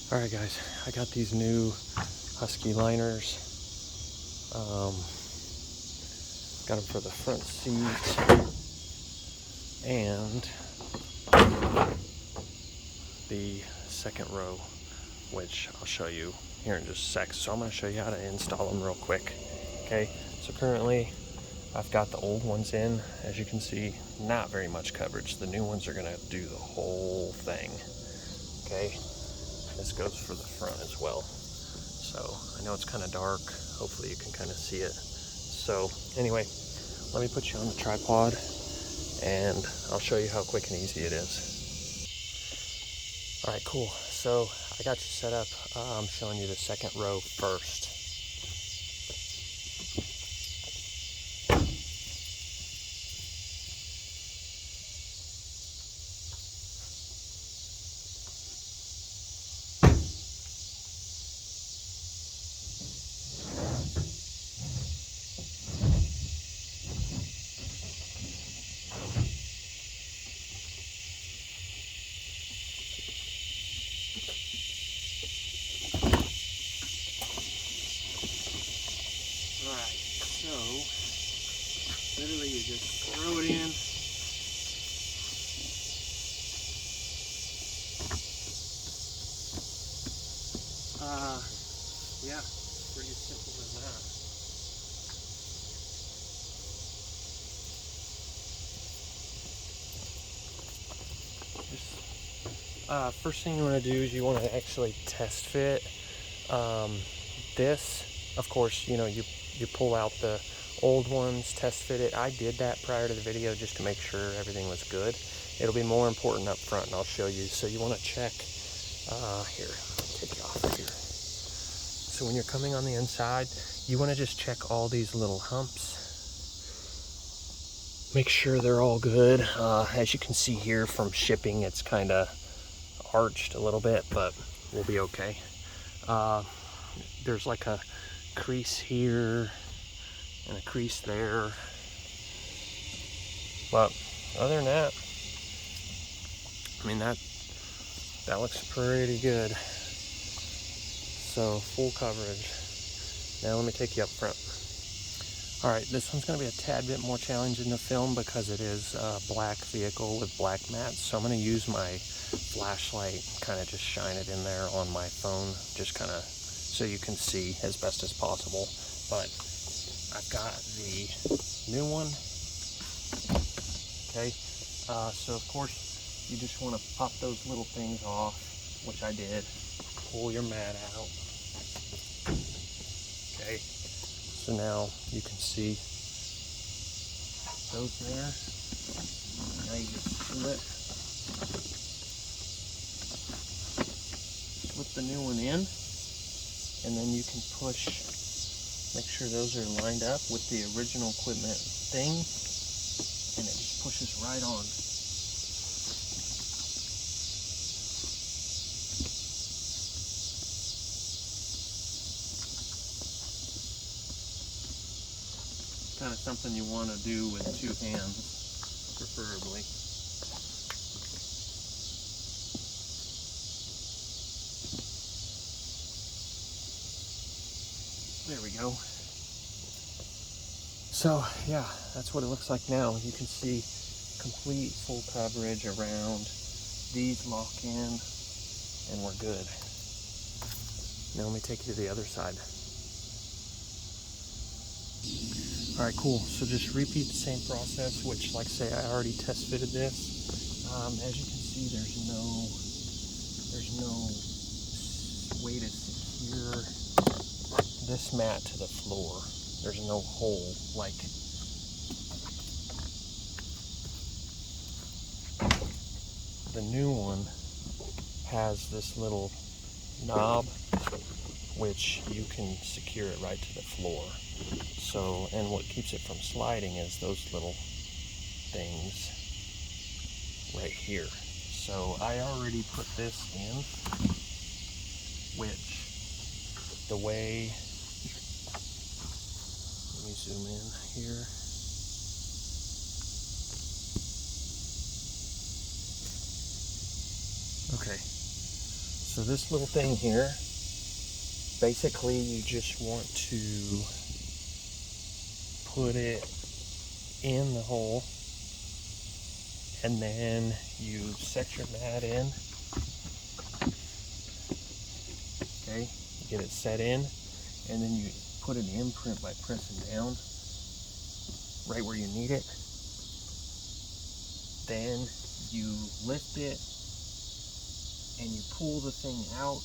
Alright guys, I got these new Husky liners. Got them for the front seat and the second row, which I'll show you here in just a sec. So I'm going to show you how to install them real quick. Okay, so currently I've got the old ones in. As you can see, not very much coverage. The new ones are going to do the whole thing. Okay, this goes for the front as well. So I know it's kind of dark. Hopefully you can kind of see it. So anyway, let me put you on the tripod and I'll show you how quick and easy it is. All right, cool. So I got you set up. I'm showing you the second row first. Alright, so literally you just throw it in. Yeah, pretty simple as that. First thing you want to do is you want to actually test fit this. Of course, you know, you pull out the old ones, test fit it. I did that prior to the video just to make sure everything was good. It'll be more important up front and I'll show you. So you want to check here, take you off here. So when you're coming on the inside, you want to just check all these little humps. Make sure they're all good. As you can see here from shipping, it's kind of arched a little bit, but we'll be okay. There's like a crease here and a crease there, but other than that, I mean, that looks pretty good. So full coverage. Now let me take you up front. All right, this one's going to be a tad bit more challenging to film because it is a black vehicle with black mats. So I'm going to use my flashlight, kind of just shine it in there on my phone, just kind of so you can see as best as possible. But I've got the new one. Okay, so of course you just want to pop those little things off, which I did. Pull your mat out. Okay, so now you can see those there. Now you just slip the new one in, and then you can push, make sure those are lined up with the original equipment thing, and it just pushes right on. Kind of something you want to do with two hands, preferably. There we go. So yeah, that's what it looks like now. You can see complete full coverage around. These lock in and we're good. Now let me take you to the other side. All right, cool. So just repeat the same process, which, like I say, I already test fitted this. As you can see, there's no way to secure this mat to the floor. There's no hole like the new one has. This little knob which you can secure it right to the floor. So, and what keeps it from sliding is those little things right here. So I already put this in, which the way, let me zoom in here. Okay, So this little thing here, basically you just want to put it in the hole, and then you set your mat in. Okay, you get it set in, and then you put an imprint by pressing down right where you need it. Then you lift it and you pull the thing out,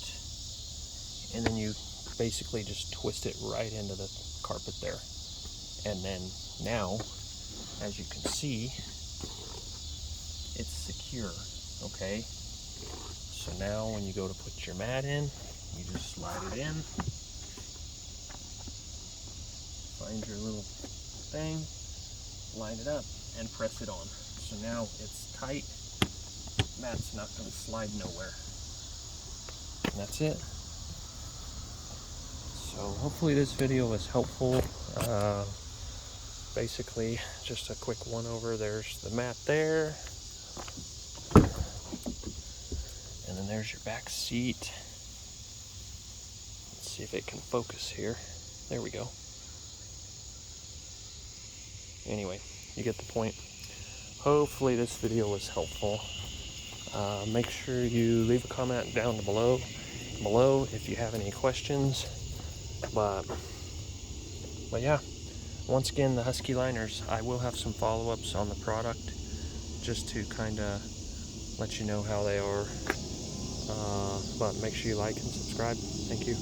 and then you basically just twist it right into the carpet there. And then now, as you can see, it's secure, okay? So now when you go to put your mat in, you just slide it in, find your little thing, line it up, and press it on. So now it's tight, mat's not going to slide nowhere. And that's it. So hopefully this video was helpful. Basically just a quick one over. There's the mat there, and then there's your back seat. Let's see if it can focus here. There we go. Anyway, you get the point. Hopefully this video was helpful. Make sure you leave a comment down below if you have any questions. But yeah, once again, the Husky liners, I will have some follow-ups on the product just to kind of let you know how they are. But make sure you like and subscribe. Thank you.